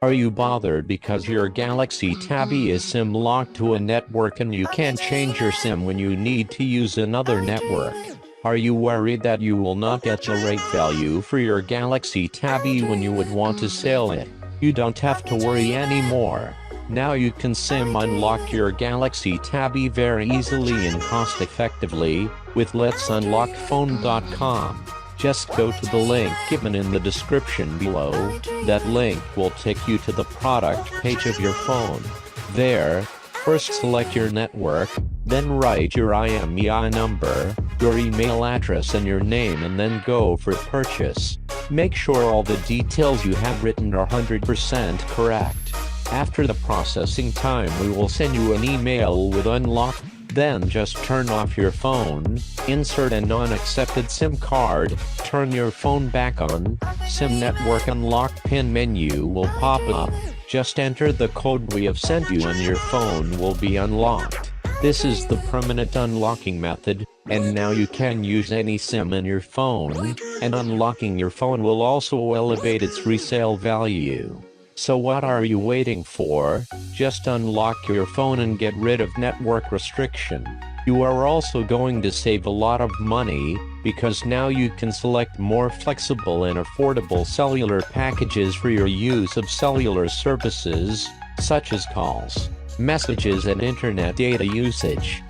Are you bothered because your Galaxy Tab is SIM locked to a network and you can't change your SIM when you need to use another network? Are you worried that you will not get the right value for your Galaxy Tab when you would want to sell it? You don't have to worry anymore. Now you can SIM unlock your Galaxy Tab very easily and cost effectively with letsunlockphone.com. Just go to the link given in the description below. That link will take you to the product page of your phone. There, first select your network, then write your IMEI number, your email address and your name, and then go for purchase. Make sure all the details you have written are 100% correct. After the processing time, we will send you an email with unlock. Then just turn off your phone, insert a non-accepted SIM card, turn your phone back on, SIM network unlock pin menu will pop up. Just enter the code we have sent you and your phone will be unlocked. This is the permanent unlocking method, and now you can use any SIM in your phone, and unlocking your phone will also elevate its resale value. So what are you waiting for? Just unlock your phone and get rid of network restriction. You are also going to save a lot of money, because now you can select more flexible and affordable cellular packages for your use of cellular services, such as calls, messages and internet data usage.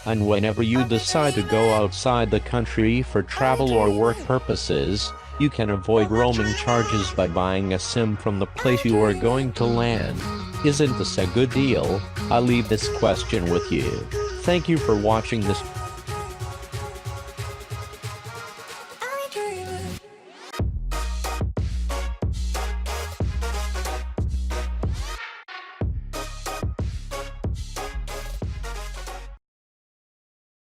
And whenever you decide to go outside the country for travel or work purposes, you can avoid roaming charges by buying a SIM from the place you are going to land. Isn't this a good deal? I'll leave this question with you. Thank you for watching this